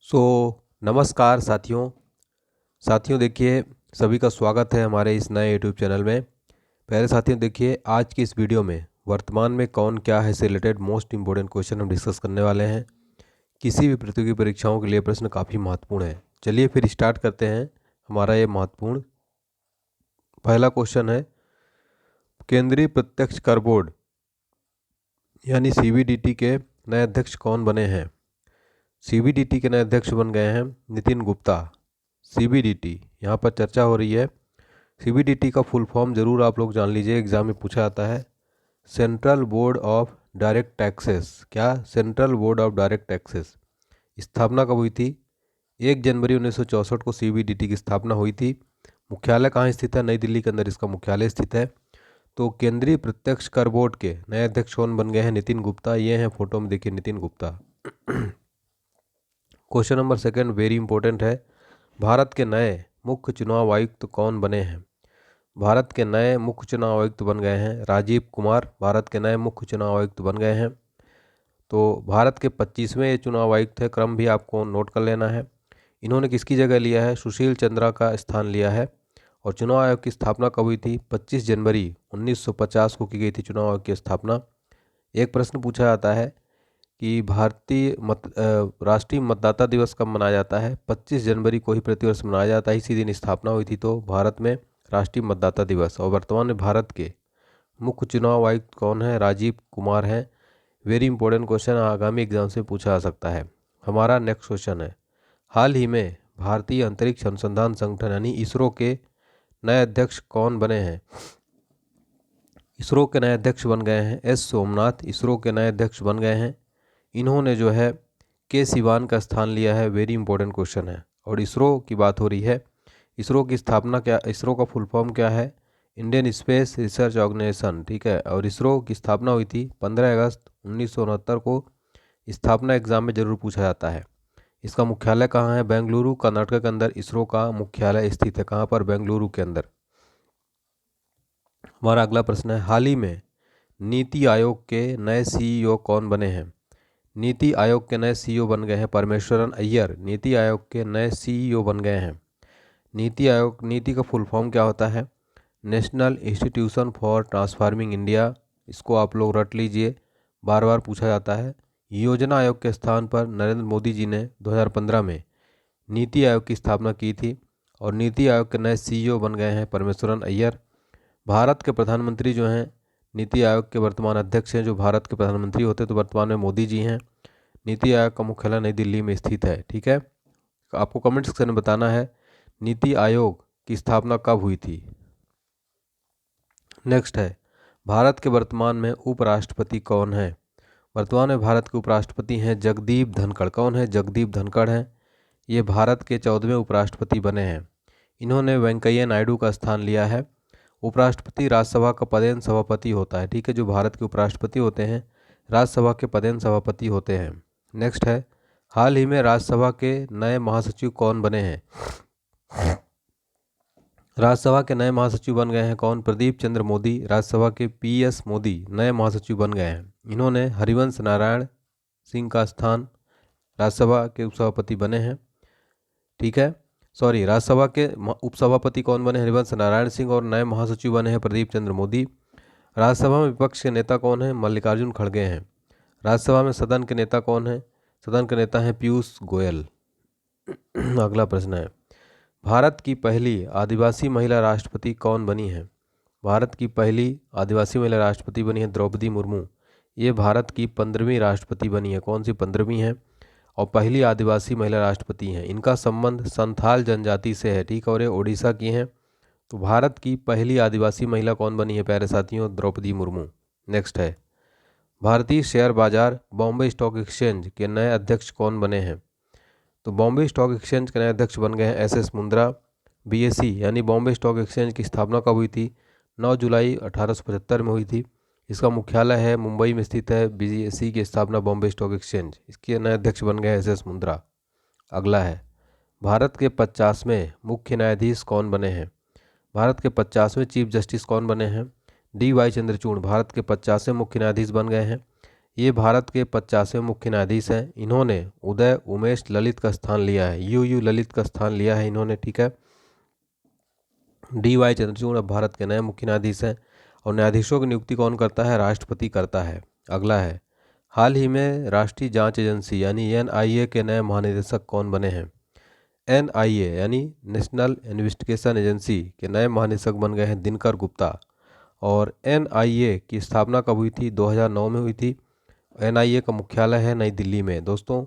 सो नमस्कार साथियों। देखिए, सभी का स्वागत है हमारे इस नए यूट्यूब चैनल में। पहले साथियों देखिए, आज की इस वीडियो में वर्तमान में कौन क्या है से रिलेटेड मोस्ट इंपॉर्टेंट क्वेश्चन हम डिस्कस करने वाले हैं। किसी भी प्रतियोगी परीक्षाओं के लिए प्रश्न काफ़ी महत्वपूर्ण है। चलिए फिर स्टार्ट करते हैं। हमारा ये महत्वपूर्ण पहला क्वेश्चन है, केंद्रीय प्रत्यक्ष कर बोर्ड यानी सीबीडीटी के नए अध्यक्ष कौन बने हैं। सीबीडीटी के नए अध्यक्ष बन गए हैं नितिन गुप्ता। सीबीडीटी यहाँ पर चर्चा हो रही है। सीबीडीटी का फुल फॉर्म जरूर आप लोग जान लीजिए, एग्जाम में पूछा जाता है। Central board of direct taxes. क्या? Central board of direct taxes. स्थापना कब हुई थी? 1 जनवरी 1964 को सीबीडीटी की स्थापना हुई थी। मुख्यालय कहाँ स्थित है? नई दिल्ली के अंदर इसका मुख्यालय स्थित है। तो केंद्रीय प्रत्यक्ष कर बोर्ड के नए अध्यक्ष कौन बन गए हैं? नितिन गुप्ता। ये हैं फोटो में, देखिए Nitin Gupta. Question number second very important है। भारत के नए मुख्य चुनाव आयुक्त कौन बने हैं? भारत के नए मुख्य चुनाव आयुक्त बन गए हैं राजीव कुमार। भारत के नए मुख्य चुनाव आयुक्त बन गए हैं। तो भारत के 25वें ये चुनाव आयुक्त है, क्रम भी आपको नोट कर लेना है। इन्होंने किसकी जगह लिया है? सुशील चंद्रा का स्थान लिया है। और चुनाव आयोग की स्थापना कब हुई थी? 25 जनवरी 1950 को की गई थी चुनाव आयोग की स्थापना। एक प्रश्न पूछा जाता है कि राष्ट्रीय मतदाता दिवस कब मनाया जाता है? 25 जनवरी को ही प्रतिवर्ष मनाया जाता है। इसी दिन स्थापना हुई थी तो भारत में राष्ट्रीय मतदाता दिवस। और वर्तमान में भारत के मुख्य चुनाव आयुक्त कौन है? राजीव कुमार हैं। वेरी इंपॉर्टेंट क्वेश्चन, आगामी एग्जाम से पूछा जा सकता है। हमारा नेक्स्ट क्वेश्चन है, हाल ही में भारतीय अंतरिक्ष अनुसंधान संगठन यानी इसरो के नए अध्यक्ष कौन बने हैं? इसरो के नए अध्यक्ष बन गए हैं एस सोमनाथ। इसरो के नए अध्यक्ष बन गए हैं। इन्होंने जो है के सिवान का स्थान लिया है। वेरी इंपॉर्टेंट क्वेश्चन है। और इसरो की बात हो रही है। इसरो की स्थापना क्या? इसरो का फुल फॉर्म क्या है? Indian space research organisation. ठीक है। और इसरो की स्थापना हुई थी 15 अगस्त 1969 को। स्थापना एग्जाम में जरूर पूछा जाता है। इसका मुख्यालय कहाँ है? बेंगलुरु, कर्नाटक के अंदर इसरो का मुख्यालय स्थित है। कहाँ पर? बेंगलुरु के अंदर। हमारा अगला प्रश्न है, हाल ही में नीति आयोग के नए सीईओ कौन बने हैं? नीति आयोग के नए सीईओ बन गए हैं परमेश्वरन अय्यर। नीति आयोग के नए सीईओ बन गए हैं। नीति आयोग, नीति का फुल फॉर्म क्या होता है? National institution for transforming India. इसको आप लोग रट लीजिए, बार बार पूछा जाता है। योजना आयोग के स्थान पर नरेंद्र मोदी जी ने 2015 में नीति आयोग की स्थापना की थी। और नीति आयोग के नए सीईओ बन गए हैं परमेश्वरन अय्यर। भारत के प्रधानमंत्री जो हैं, नीति आयोग के वर्तमान अध्यक्ष हैं जो भारत के प्रधानमंत्री होते तो वर्तमान में मोदी जी हैं। नीति आयोग का मुख्यालय नई दिल्ली में स्थित है। ठीक है। आपको कमेंट सेक्शन में बताना है नीति आयोग की स्थापना कब हुई थी। नेक्स्ट है, भारत के वर्तमान में उपराष्ट्रपति कौन है? वर्तमान में भारत के उपराष्ट्रपति हैं जगदीप धनखड़। कौन है? जगदीप धनखड़ हैं। ये भारत के 14वें उपराष्ट्रपति बने हैं। इन्होंने वेंकैया नायडू का स्थान लिया है। उपराष्ट्रपति राज्यसभा का पदेन सभापति होता है। ठीक है। जो भारत के उपराष्ट्रपति होते हैं राज्यसभा के पदेन सभापति होते हैं। नेक्स्ट है, हाल ही में राज्यसभा के नए महासचिव कौन बने हैं? राज्यसभा के नए महासचिव बन गए हैं कौन? प्रदीप चंद्र मोदी। राज्यसभा के पीएस मोदी नए महासचिव बन गए हैं। इन्होंने हरिवंश नारायण सिंह का स्थान राज्यसभा के उपसभापति बने हैं। ठीक है। सॉरी, राज्यसभा के उपसभापति कौन बने? हरिवंश नारायण सिंह। और नए महासचिव बने हैं प्रदीप चंद्र मोदी। राज्यसभा में विपक्ष के नेता कौन है? मल्लिकार्जुन खड़गे हैं। राज्यसभा में सदन के नेता कौन है? सदन के नेता हैं पीयूष गोयल। अगला प्रश्न है, भारत की पहली आदिवासी महिला राष्ट्रपति कौन बनी है? भारत की पहली आदिवासी महिला राष्ट्रपति बनी है द्रौपदी मुर्मू। ये भारत की 15वीं राष्ट्रपति बनी है। कौन सी 15वीं है? और पहली आदिवासी महिला राष्ट्रपति हैं। इनका संबंध संथाल जनजाति से है। ठीक है। और ये ओडिशा की हैं। तो भारत की पहली आदिवासी महिला कौन बनी है प्यारे साथियों? द्रौपदी मुर्मू। नेक्स्ट है, भारतीय शेयर बाजार बॉम्बे स्टॉक एक्सचेंज के नए अध्यक्ष कौन बने हैं? तो बॉम्बे स्टॉक एक्सचेंज के नए अध्यक्ष बन गए हैं एस मुंद्रा। बीएसई यानी बॉम्बे स्टॉक एक्सचेंज की स्थापना कब हुई थी? 9 जुलाई 1875 में हुई थी। इसका मुख्यालय है मुंबई में स्थित है। बीएसई की स्थापना बॉम्बे स्टॉक एक्सचेंज, इसके नए अध्यक्ष बन गए एस मुंद्रा। अगला है, भारत के 50वें मुख्य न्यायाधीश कौन बने हैं? भारत के 50वें चीफ जस्टिस कौन बने हैं? डी वाई चंद्रचूड़ भारत के 50वें मुख्य न्यायाधीश बन गए हैं। ये भारत के 50वें मुख्य न्यायाधीश हैं। इन्होंने उदय उमेश ललित का स्थान लिया है, यू ललित का स्थान लिया है इन्होंने, ठीक है। DY चंद्रचूड़ अब भारत के नए मुख्य न्यायाधीश हैं। और न्यायाधीशों की नियुक्ति कौन करता है? राष्ट्रपति करता है। अगला है, हाल ही में राष्ट्रीय जांच एजेंसी यानी NIA के नए महानिदेशक कौन बने हैं? NIA यानी नेशनल इन्वेस्टिगेशन एजेंसी के नए महानिदेशक बन गए हैं दिनकर गुप्ता। और NIA की स्थापना कब हुई थी? 2009 में हुई थी। NIA का मुख्यालय है नई दिल्ली में। दोस्तों,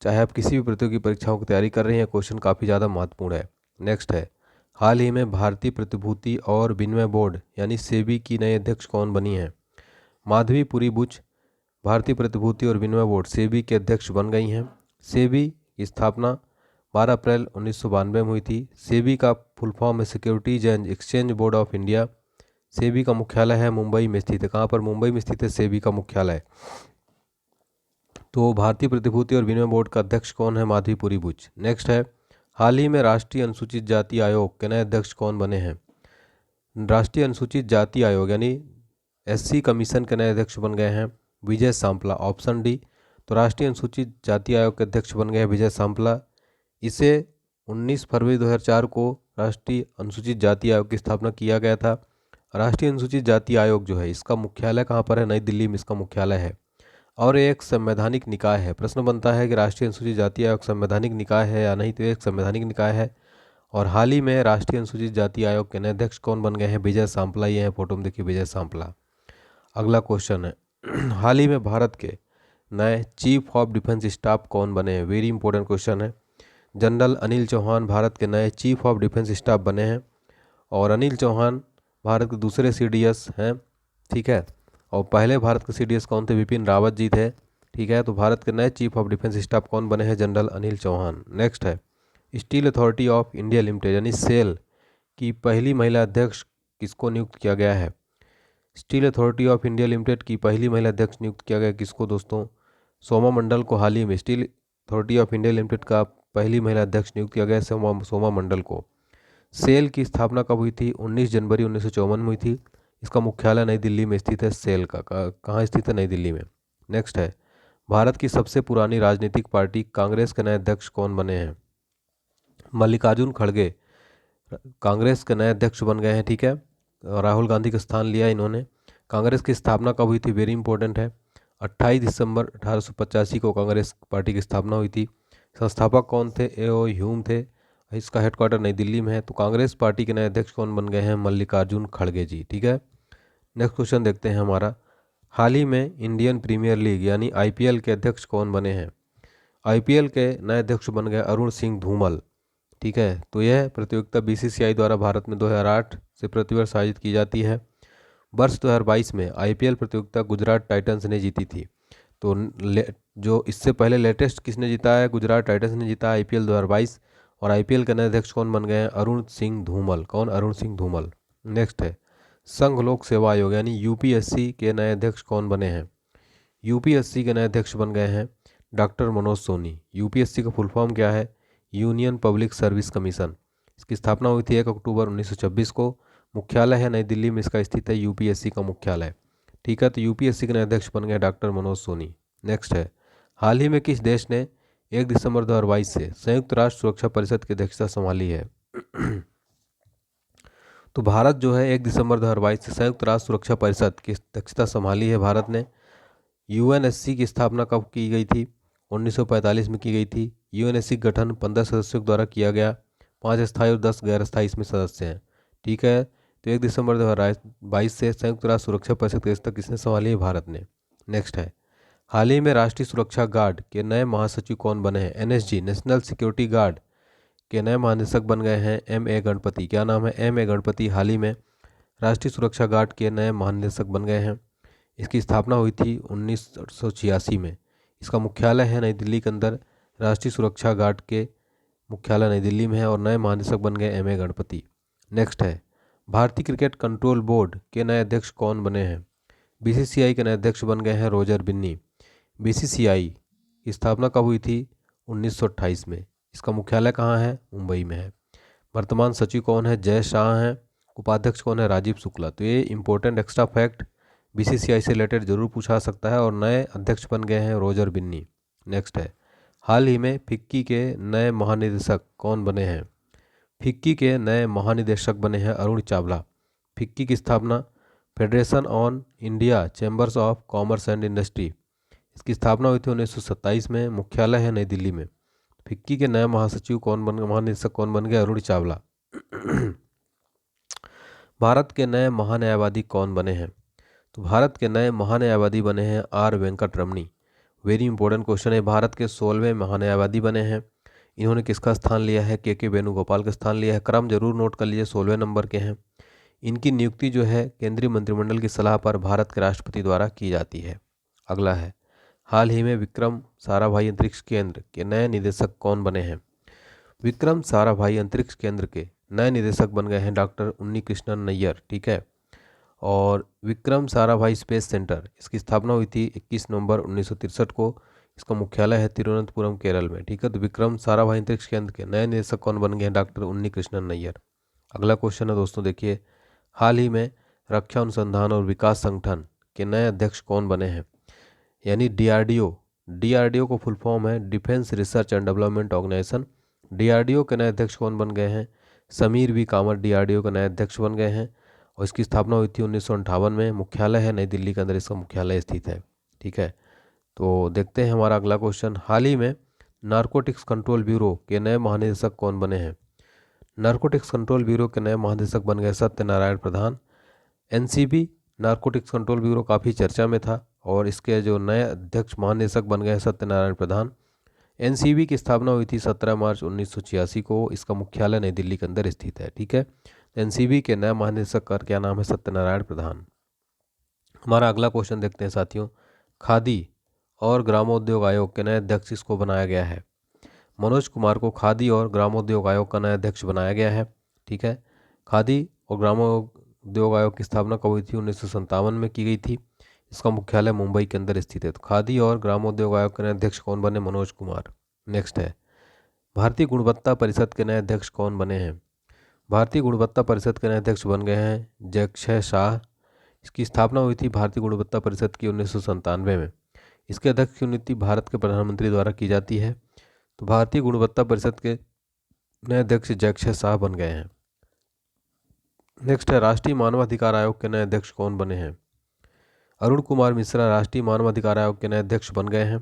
चाहे आप किसी भी प्रतियोगी परीक्षाओं की तैयारी कर रहे हैं, क्वेश्चन काफ़ी ज़्यादा महत्वपूर्ण है। नेक्स्ट है, हाल ही में भारतीय प्रतिभूति और विनिमय बोर्ड यानी सेबी की नई अध्यक्ष कौन बनी है? माधवी पुरी बुच भारतीय प्रतिभूति और विनिमय बोर्ड सेबी के अध्यक्ष बन गई हैं। सेबी की स्थापना 12 अप्रैल 1992 में हुई थी। सेबी का फुल फॉर्म है securities and exchange board of India. SEBI का मुख्यालय है मुंबई में स्थित है। कहाँ पर? मुंबई में स्थित है सेबी का मुख्यालय। तो भारतीय प्रतिभूति और विनिमय बोर्ड का अध्यक्ष कौन है? माधवी पुरी बुच। नेक्स्ट है, हाल ही में राष्ट्रीय अनुसूचित जाति आयोग के नए अध्यक्ष कौन बने हैं? राष्ट्रीय अनुसूचित जाति आयोग यानी SC कमीशन के नए अध्यक्ष बन गए हैं विजय सांपला। Option D. तो राष्ट्रीय अनुसूचित जाति आयोग के अध्यक्ष बन गए हैं विजय सांपला। इसे 19 फरवरी 2004 को राष्ट्रीय अनुसूचित जाति आयोग की स्थापना किया गया था। राष्ट्रीय अनुसूचित जाति आयोग जो है इसका मुख्यालय कहाँ पर है? नई दिल्ली में इसका मुख्यालय है। और एक संवैधानिक निकाय है। प्रश्न बनता है कि राष्ट्रीय अनुसूचित जाति आयोग संवैधानिक निकाय है या नहीं, तो एक संवैधानिक निकाय है। और हाल ही में राष्ट्रीय अनुसूचित जाति आयोग के नए अध्यक्ष कौन बन गए हैं? विजय सांपला। ये है फोटो में देखिए विजय सांपला। अगला क्वेश्चन है, हाल ही में भारत के नए चीफ ऑफ डिफेंस स्टाफ कौन बने हैं? वेरी इंपॉर्टेंट क्वेश्चन है। जनरल अनिल चौहान भारत के नए चीफ ऑफ डिफेंस स्टाफ बने हैं। और अनिल चौहान भारत के दूसरे CDS हैं, ठीक है। और पहले भारत के CDS कौन थे? विपिन रावत जी थे, ठीक है। तो भारत के नए चीफ ऑफ डिफेंस स्टाफ कौन बने हैं? जनरल अनिल चौहान। नेक्स्ट है, steel authority of India limited यानी सेल की पहली महिला अध्यक्ष किसको नियुक्त किया गया है? Steel authority of India limited की पहली महिला अध्यक्ष नियुक्त किया गया किसको दोस्तों? सोमा मंडल को। हाल ही में steel authority of India limited का पहली महिला अध्यक्ष नियुक्त किया गया सोमा मंडल को। सेल की स्थापना कब हुई थी? 19 जनवरी 1954 में हुई थी। इसका मुख्यालय नई दिल्ली में स्थित है। सेल का कहाँ स्थित है? नई दिल्ली में। नेक्स्ट है, भारत की सबसे पुरानी राजनीतिक पार्टी कांग्रेस के नए अध्यक्ष कौन बने हैं? मल्लिकार्जुन खड़गे कांग्रेस के नए अध्यक्ष बन गए हैं, ठीक है। राहुल गांधी का स्थान लिया इन्होंने। कांग्रेस की स्थापना कब हुई थी? वेरी इंपॉर्टेंट है, 28 दिसंबर 1885 को कांग्रेस पार्टी की स्थापना हुई थी। संस्थापक कौन थे? A.O. ह्यूम थे। इसका हेडक्वार्टर नई दिल्ली में है। तो कांग्रेस पार्टी के नए अध्यक्ष कौन बन गए हैं? मल्लिकार्जुन खड़गे जी, ठीक है। नेक्स्ट क्वेश्चन देखते हैं हमारा, हाल ही में इंडियन प्रीमियर लीग यानी IPL के अध्यक्ष कौन बने हैं? IPL के नए अध्यक्ष बन गए अरुण सिंह धूमल, ठीक है। तो यह प्रतियोगिता BCCI द्वारा भारत में 2008 से प्रतिवर्ष आयोजित की जाती है। वर्ष 2022 में IPL प्रतियोगिता गुजरात टाइटंस ने जीती थी। तो जो इससे पहले लेटेस्ट किसने जीता है? गुजरात टाइटंस ने जीता IPL 2022। और IPL के नए अध्यक्ष कौन बन गए हैं? अरुण सिंह धूमल। कौन? अरुण सिंह धूमल। नेक्स्ट है, संघ लोक सेवा आयोग यानी UPSC के नए अध्यक्ष कौन बने हैं? UPSC के नए अध्यक्ष बन गए हैं डॉक्टर मनोज सोनी। UPSC का फुल फॉर्म क्या है? Union public service commission. इसकी स्थापना हुई थी 1 अक्टूबर 1926 को। मुख्यालय है नई दिल्ली में इसका स्थित है UPSC का मुख्यालय, ठीक है। तो UPSC के नए अध्यक्ष बन गए डॉक्टर मनोज सोनी। नेक्स्ट है, हाल ही में किस देश ने 1 दिसंबर 2022 से संयुक्त राष्ट्र सुरक्षा परिषद की अध्यक्षता संभाली है? तो भारत जो है 1 दिसंबर 2022 से संयुक्त राष्ट्र सुरक्षा परिषद की अध्यक्षता संभाली है भारत ने। UNSC की स्थापना कब की गई थी? 1945 में की गई थी। UNSC गठन 15 सदस्यों द्वारा किया गया। 5 स्थायी और 10 गैर स्थायी इसमें सदस्य हैं, ठीक है। तो 1 दिसंबर 2022 से संयुक्त राष्ट्र सुरक्षा परिषद की अध्यक्षता किसने संभाली है? भारत ने। नेक्स्ट है, हाल ही में राष्ट्रीय सुरक्षा गार्ड के नए महासचिव कौन बने हैं? NSG नेशनल सिक्योरिटी गार्ड के नए महानिदेशक बन गए हैं MA गणपति। क्या नाम है? MA गणपति हाल ही में राष्ट्रीय सुरक्षा गार्ड के नए महानिदेशक बन गए हैं। इसकी स्थापना हुई थी 1986 में। इसका मुख्यालय है नई दिल्ली के अंदर। राष्ट्रीय सुरक्षा गार्ड के मुख्यालय नई दिल्ली में है और नए महानिदेशक बन गए MA गणपति। नेक्स्ट है, भारतीय क्रिकेट कंट्रोल बोर्ड के नए अध्यक्ष कौन बने हैं? BCCI के नए अध्यक्ष बन गए हैं रोजर बिन्नी। BCCI की स्थापना कब हुई थी? 1928 में। इसका मुख्यालय कहाँ है? मुंबई में है। वर्तमान सचिव कौन है? जय शाह हैं। उपाध्यक्ष कौन है? राजीव शुक्ला। तो ये इंपॉर्टेंट एक्स्ट्रा फैक्ट बीसीसीआई से रिलेटेड जरूर पूछा सकता है। और नए अध्यक्ष बन गए हैं रोजर बिन्नी। नेक्स्ट है, हाल ही में फिक्की के नए महानिदेशक कौन बने हैं? फिक्की के नए महानिदेशक बने हैं अरुण चावला। फिक्की की स्थापना federation on India chambers of commerce and industry, इसकी स्थापना हुई थी 1927 में। मुख्यालय है नई दिल्ली में। फिक्की के नए महासचिव महानिदेशक कौन बन गए? अरुण चावला। भारत के नए महान्यायवादी कौन बने हैं? तो भारत के नए महान्यायवादी बने हैं are Venkat Ramani. Very important question है। भारत के 16वें महान्यायवादी बने हैं। इन्होंने किसका स्थान लिया है? के वेणुगोपाल का स्थान लिया है। क्रम जरूर नोट कर लीजिए, 16वें नंबर के हैं। इनकी नियुक्ति जो है केंद्रीय मंत्रिमंडल की सलाह पर भारत के राष्ट्रपति द्वारा की जाती है। अगला है, हाल ही में विक्रम साराभाई अंतरिक्ष केंद्र के नए निदेशक कौन बने हैं? विक्रम साराभाई अंतरिक्ष केंद्र के नए निदेशक बन गए हैं डॉक्टर उन्नी कृष्णन नैयर। ठीक है। और विक्रम साराभाई स्पेस सेंटर, इसकी स्थापना हुई थी 21 नवंबर 1963 को। इसका मुख्यालय है तिरुवनंतपुरम केरल में। ठीक है। तो विक्रम साराभाई अंतरिक्ष केंद्र के नए निदेशक कौन बन गए हैं? डॉक्टर उन्नी कृष्णन नैयर। अगला क्वेश्चन है दोस्तों, देखिए, हाल ही में रक्षा अनुसंधान और विकास संगठन के नए अध्यक्ष कौन बने हैं? यानी डीआरडीओ को फुल फॉर्म है defence research and development organisation. डीआरडीओ के नए अध्यक्ष कौन बन गए हैं? समीर वी कामत डीआरडीओ के नए अध्यक्ष बन गए हैं। और इसकी स्थापना हुई थी 1958 में। मुख्यालय है नई दिल्ली के अंदर, इसका मुख्यालय स्थित है। ठीक है। तो देखते हैं हमारा अगला क्वेश्चन, हाल ही में नारकोटिक्स कंट्रोल ब्यूरो के नए महानिदेशक कौन बने हैं? नारकोटिक्स कंट्रोल ब्यूरो के नए महानिदेशक बन गए सत्यनारायण प्रधान। एनसीबी नारकोटिक्स कंट्रोल ब्यूरो काफ़ी चर्चा में था और इसके जो नए अध्यक्ष महानिदेशक बन गए सत्यनारायण प्रधान। एनसीबी की स्थापना हुई थी 17 मार्च 1986 को। इसका मुख्यालय नई दिल्ली के अंदर स्थित है। ठीक है। एनसीबी के नए महानिदेशक का क्या नाम है? सत्यनारायण प्रधान। हमारा अगला क्वेश्चन देखते हैं साथियों, खादी और ग्रामोद्योग आयोग के नए अध्यक्ष किसको बनाया गया है? मनोज कुमार को खादी और ग्रामोद्योग आयोग का नया अध्यक्ष बनाया गया है। ठीक है। खादी और ग्रामोद्योग आयोग की स्थापना कब हुई थी? 1957 में की गई थी। इसका मुख्यालय मुंबई के अंदर स्थित है। तो खादी और ग्रामोद्योग आयोग के नए अध्यक्ष कौन बने? मनोज कुमार। नेक्स्ट है, भारतीय गुणवत्ता परिषद के नए अध्यक्ष कौन बने हैं? भारतीय गुणवत्ता परिषद के नए अध्यक्ष बन गए हैं जयक्षय शाह। इसकी स्थापना हुई थी भारतीय गुणवत्ता परिषद की 1997 में। इसके अध्यक्ष की नियुक्ति भारत के प्रधानमंत्री द्वारा की जाती है। तो भारतीय गुणवत्ता परिषद के नए अध्यक्ष जयक्षय शाह बन गए हैं। नेक्स्ट है, राष्ट्रीय मानवाधिकार आयोग के नए अध्यक्ष कौन बने हैं? अरुण कुमार मिश्रा राष्ट्रीय मानवाधिकार आयोग के नए अध्यक्ष बन गए हैं।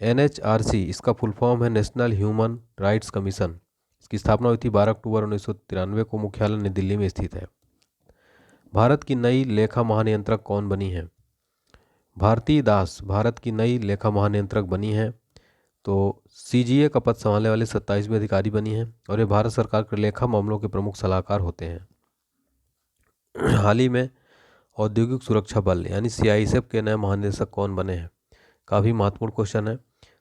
एनएचआरसी, इसका फुल फॉर्म है नेशनल ह्यूमन राइट्स कमीशन। इसकी स्थापना हुई थी 12 अक्टूबर 1993 को। मुख्यालय नई दिल्ली में स्थित है। भारत की नई लेखा महानियंत्रक कौन बनी है? भारती दास भारत की नई लेखा महानियंत्रक बनी है। तो सीजीए का पद संभालने वाले 27वें अधिकारी बनी हैं और ये भारत सरकार के लेखा मामलों के प्रमुख सलाहकार होते हैं। हाल ही में औद्योगिक सुरक्षा बल यानी सीआईएसएफ के नए महानिदेशक कौन बने हैं? काफ़ी महत्वपूर्ण क्वेश्चन है।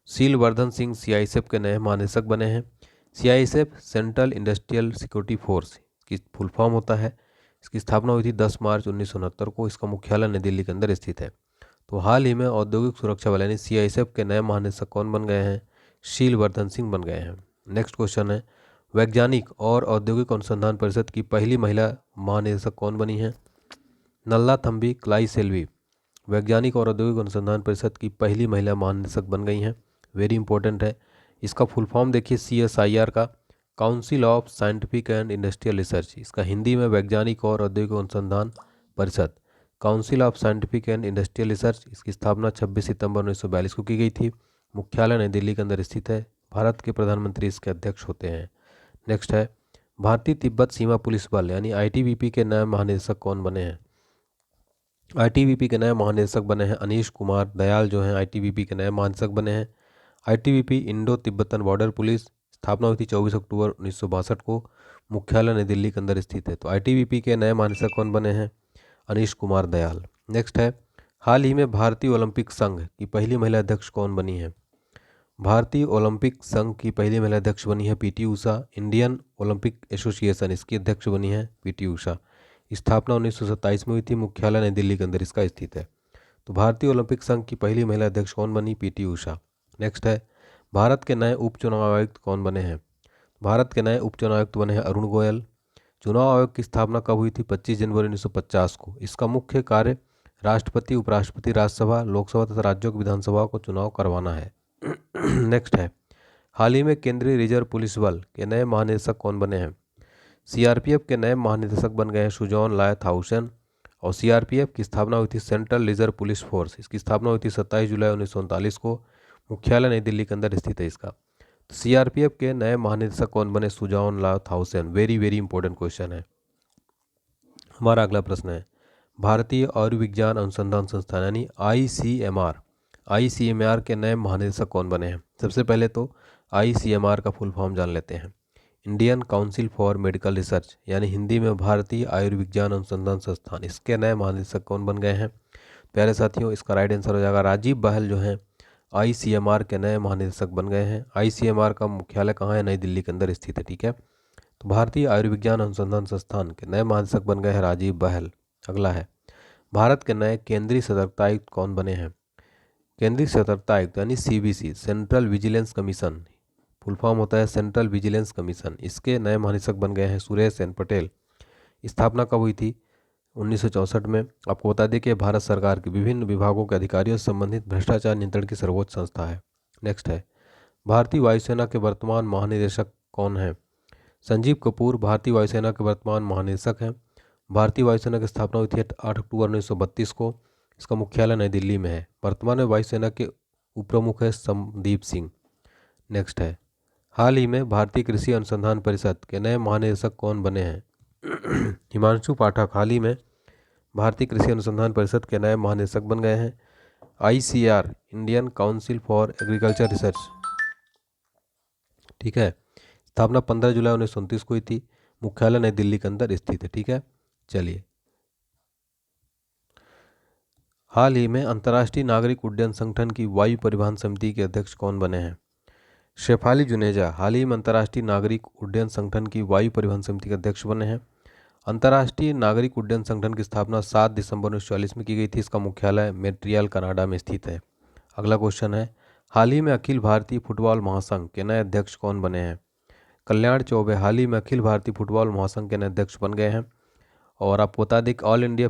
शीलवर्धन सिंह सीआईएसएफ के नए महानिदेशक बने हैं। CISF central industrial security force की फुल फॉर्म होता है। इसकी स्थापना हुई थी 10 मार्च 1969 को। इसका मुख्यालय नई दिल्ली के अंदर स्थित है। तो हाल ही में औद्योगिक सुरक्षा बल यानी सीआईएसएफ के नए महानिदेशक कौन बन गए हैं? शीलवर्धन सिंह बन गए हैं। नेक्स्ट क्वेश्चन है, वैज्ञानिक और औद्योगिक अनुसंधान परिषद की पहली महिला महानिदेशक कौन बनी है? नल्लाथम्बी क्लाई सेल्वी वैज्ञानिक और औद्योगिक अनुसंधान परिषद की पहली महिला महानिदेशक बन गई हैं। वेरी इंपॉर्टेंट है। इसका फुल फॉर्म देखिए CSIR का, council of scientific and industrial research. इसका हिंदी में वैज्ञानिक और औद्योगिक अनुसंधान परिषद, council of scientific and industrial research. इसकी स्थापना 26 सितंबर 1942 को की गई थी। मुख्यालय नई दिल्ली के अंदर स्थित है। भारत के प्रधानमंत्री इसके अध्यक्ष होते हैं। नेक्स्ट है, भारतीय तिब्बत सीमा पुलिस बल यानी ITBP के नए महानिदेशक कौन बने हैं? ITBP के नए महानिदेशक बने हैं अनीश कुमार दयाल, जो हैं ITBP के नए महानिदेशक बने हैं। ITBP Indo Tibetan border police, स्थापना हुई थी 24 अक्टूबर 1962 को। मुख्यालय नई दिल्ली के अंदर स्थित है। तो ITBP के नए महानिदेशक कौन बने हैं? अनीश कुमार दयाल। नेक्स्ट है, हाल ही में भारतीय ओलंपिक संघ की पहली महिला अध्यक्ष कौन बनी है? भारतीय ओलंपिक संघ की पहली महिला अध्यक्ष बनी है PT Usha. Indian Olympic association, इसकी अध्यक्ष बनी है PT उषा। स्थापना 1927 में हुई थी। मुख्यालय नई दिल्ली के अंदर इसका स्थित है। तो भारतीय ओलंपिक संघ की पहली महिला अध्यक्ष कौन बनी? PT उषा। नेक्स्ट है, भारत के नए उप चुनाव आयुक्त कौन बने हैं? भारत के नए उप चुनाव आयुक्त बने हैं अरुण गोयल। चुनाव आयोग की स्थापना कब हुई थी? 25 जनवरी 1950 को। इसका मुख्य कार्य राष्ट्रपति, उपराष्ट्रपति, राज्यसभा, लोकसभा तथा राज्यों की विधानसभा को चुनाव करवाना है। नेक्स्ट है, हाल ही में केंद्रीय रिजर्व पुलिस बल के नए महानिदेशक कौन बने हैं? सीआरपीएफ के नए महानिदेशक बन गए हैं सुजॉन लायथाउसेन। और सीआरपीएफ की स्थापना हुई थी सेंट्रल रिजर्व पुलिस फोर्स, इसकी स्थापना हुई थी 27 जुलाई 1939 को। मुख्यालय नई दिल्ली के अंदर स्थित है इसका। तो सीआरपीएफ के नए महानिदेशक कौन बने? सुजॉन लायथाउसेन। वेरी वेरी इंपॉर्टेंट क्वेश्चन है। हमारा अगला प्रश्न है, भारतीय आयुर्विज्ञान अनुसंधान संस्थान यानी आईसीएमआर के नए महानिदेशक कौन बने हैं? सबसे पहले तो आईसीएमआर का फुल फॉर्म जान लेते हैं। Indian council for medical research यानी हिंदी में भारतीय आयुर्विज्ञान अनुसंधान संस्थान, इसके नए महानिदेशक कौन बन गए हैं? प्यारे साथियों, इसका राइट आंसर हो जाएगा राजीव बहल जो हैं आईसीएमआर के नए महानिदेशक बन गए हैं। आईसीएमआर का मुख्यालय कहाँ है? नई दिल्ली के अंदर स्थित है। ठीक है, तो भारतीय आयुर्विज्ञान अनुसंधान संस्थान के नए महानिदेशक बन गए हैं राजीव बहल। अगला है, भारत के नए केंद्रीय सतर्कता आयुक्त कौन बने हैं? केंद्रीय सतर्कता आयुक्त यानी CVC, central vigilance commission, full form होता है सेंट्रल विजिलेंस कमीशन, इसके नए महानिदेशक बन गए हैं सुरेश एन पटेल। स्थापना कब हुई थी? 1964 में। आपको बता दें कि भारत सरकार के विभिन्न विभागों के अधिकारियों से संबंधित भ्रष्टाचार नियंत्रण की सर्वोच्च संस्था है। नेक्स्ट है, भारतीय वायुसेना के वर्तमान महानिदेशक कौन है? संजीव कपूर भारतीय वायुसेना के वर्तमान महानिदेशक हैं। भारतीय वायुसेना की स्थापना हुई थी 8 अक्टूबर 1932 को। इसका मुख्यालय नई दिल्ली में है। वर्तमान में वायुसेना के उप प्रमुख है संदीप सिंह। नेक्स्ट है, हाल ही में भारतीय कृषि अनुसंधान परिषद के नए महानिदेशक कौन बने हैं? हिमांशु पाठक हाल ही में भारतीय कृषि अनुसंधान परिषद के नए महानिदेशक बन गए हैं। ICR, Indian council for agriculture research, ठीक है, स्थापना 15 जुलाई 1929 को हुई थी। मुख्यालय नई दिल्ली के अंदर स्थित है। ठीक है, चलिए, हाल ही में अंतर्राष्ट्रीय नागरिक उड्डयन संगठन की वायु परिवहन समिति के अध्यक्ष कौन बने हैं? शेफाली जुनेजा हाल ही में अंतर्राष्ट्रीय नागरिक उड्डयन संगठन की वायु परिवहन समिति के अध्यक्ष बने हैं। अंतर्राष्ट्रीय नागरिक उड्डयन संगठन की स्थापना 7 दिसंबर 1940 में की गई थी। इसका मुख्यालय मॉन्ट्रियल कनाडा में स्थित है। अगला क्वेश्चन है, हाल ही में अखिल भारतीय फुटबॉल महासंघ के नए अध्यक्ष कौन बने हैं? कल्याण चौबे हाल ही में अखिल भारतीय फुटबॉल महासंघ के नए अध्यक्ष बन गए हैं। और आपको बता दें कि ऑल इंडिया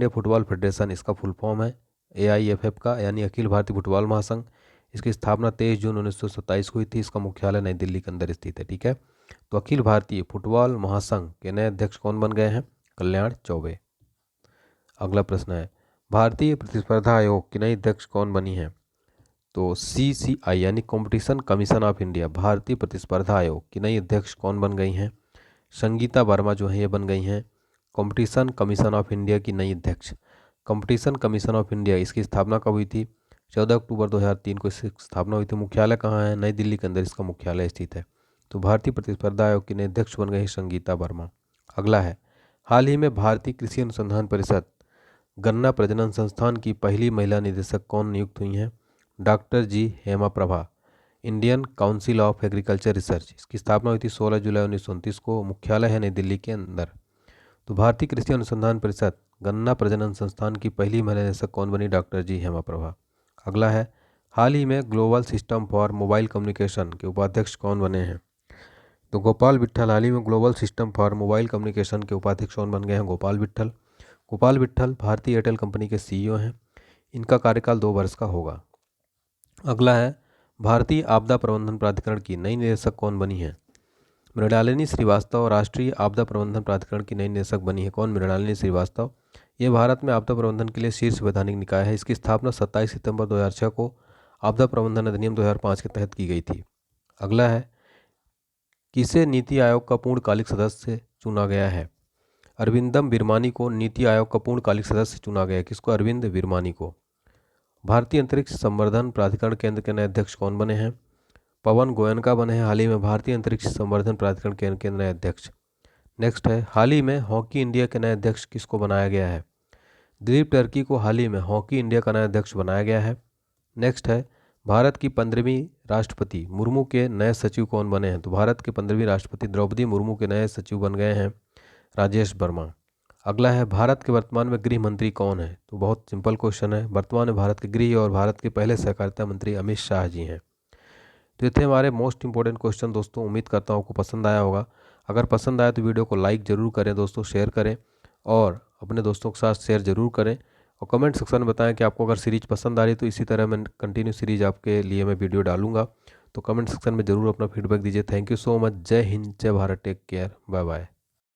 फुटबॉल फेडरेशन इसका फुल फॉर्म है AIFF का, यानी अखिल भारतीय फुटबॉल महासंघ। इसकी स्थापना 23 जून 1927 को हुई थी। इसका मुख्यालय नई दिल्ली के अंदर स्थित है। ठीक है, तो अखिल भारतीय फुटबॉल महासंघ के नए अध्यक्ष कौन बन गए हैं? कल्याण चौबे। अगला प्रश्न है, भारतीय प्रतिस्पर्धा आयोग की नई अध्यक्ष कौन बनी है? तो CCI यानी कॉम्पिटिशन कमीशन ऑफ इंडिया, भारतीय प्रतिस्पर्धा आयोग की नई अध्यक्ष कौन बन गई हैं? संगीता वर्मा जो है ये बन गई हैं कॉम्पिटिशन कमीशन ऑफ इंडिया की नई अध्यक्ष। कॉम्पिटिशन कमीशन ऑफ इंडिया, इसकी स्थापना कब हुई थी? 14 अक्टूबर 2003 को इसकी स्थापना हुई थी। मुख्यालय कहाँ है? नई दिल्ली के अंदर इसका मुख्यालय स्थित है। तो भारतीय प्रतिस्पर्धा आयोग की नई अध्यक्ष बन गई संगीता वर्मा। अगला है, हाल ही में भारतीय कृषि अनुसंधान परिषद गन्ना प्रजनन संस्थान की पहली महिला निदेशक कौन नियुक्त हुई हैं? Doctor G Hema Prabha, Indian council of agriculture research. इसकी स्थापना हुई थी 16 जुलाई 1929 को। मुख्यालय है नई दिल्ली के अंदर। तो भारतीय कृषि अनुसंधान परिषद गन्ना प्रजनन संस्थान की पहली महिला निदेशक कौन बनी? Doctor G Hema Prabha. अगला है, हाल ही में global system for mobile communication के उपाध्यक्ष कौन बने हैं? तो गोपाल विट्ठल हाल ही में global system for mobile communication के उपाध्यक्ष कौन बन गए हैं? गोपाल विट्ठल। गोपाल विट्ठल भारतीय एयरटेल कंपनी के CEO हैं। इनका कार्यकाल 2 वर्ष का होगा। अगला है, भारतीय आपदा प्रबंधन प्राधिकरण की नई निदेशक कौन बनी है? मृणालिनी श्रीवास्तव राष्ट्रीय आपदा प्रबंधन प्राधिकरण की नई निदेशक बनी है। कौन? मृणालिनी श्रीवास्तव। ये भारत में आपदा प्रबंधन के लिए शीर्ष वैधानिक निकाय है। इसकी स्थापना 27 सितंबर 2006 को आपदा प्रबंधन अधिनियम 2005 के तहत की गई थी। अगला है, किसे नीति आयोग का पूर्णकालिक सदस्य चुना गया है? अरविंदम विरमानी को नीति आयोग का पूर्णकालिक सदस्य चुना गया है। किसको? अरविंद विरमानी को। भारतीय अंतरिक्ष संवर्धन प्राधिकरण केंद्र के नए अध्यक्ष कौन बने हैं? पवन गोयनका बने हैं हाल ही में भारतीय अंतरिक्ष संवर्धन प्राधिकरण केंद्र के नए अध्यक्ष। नेक्स्ट है, हाल ही में हॉकी इंडिया के नए अध्यक्ष किसको बनाया गया है? दिलीप टर्की को हाल ही में हॉकी इंडिया का नया अध्यक्ष बनाया गया है। नेक्स्ट है, भारत की 15वीं राष्ट्रपति मुर्मू के नए सचिव कौन बने हैं? तो भारत के 15वीं राष्ट्रपति द्रौपदी मुर्मू के नए सचिव बन गए हैं राजेश वर्मा। अगला है, भारत के वर्तमान में गृह मंत्री कौन है? तो बहुत सिंपल क्वेश्चन है, वर्तमान में भारत के गृह और भारत के पहले सहकारिता मंत्री अमित शाह जी हैं। तो ये थे हमारे मोस्ट इंपॉर्टेंट क्वेश्चन दोस्तों। उम्मीद करता हूँ आपको पसंद आया होगा। अगर पसंद आया तो वीडियो को लाइक ज़रूर करें दोस्तों, शेयर करें और अपने दोस्तों के साथ शेयर ज़रूर करें। और कमेंट सेक्शन में बताएं कि आपको अगर सीरीज पसंद आ रही है तो इसी तरह मैं कंटिन्यू सीरीज आपके लिए मैं वीडियो डालूंगा। तो कमेंट सेक्शन में ज़रूर अपना फीडबैक दीजिए। Thank you so much. जय हिंद, जय Bharat, take care, bye bye.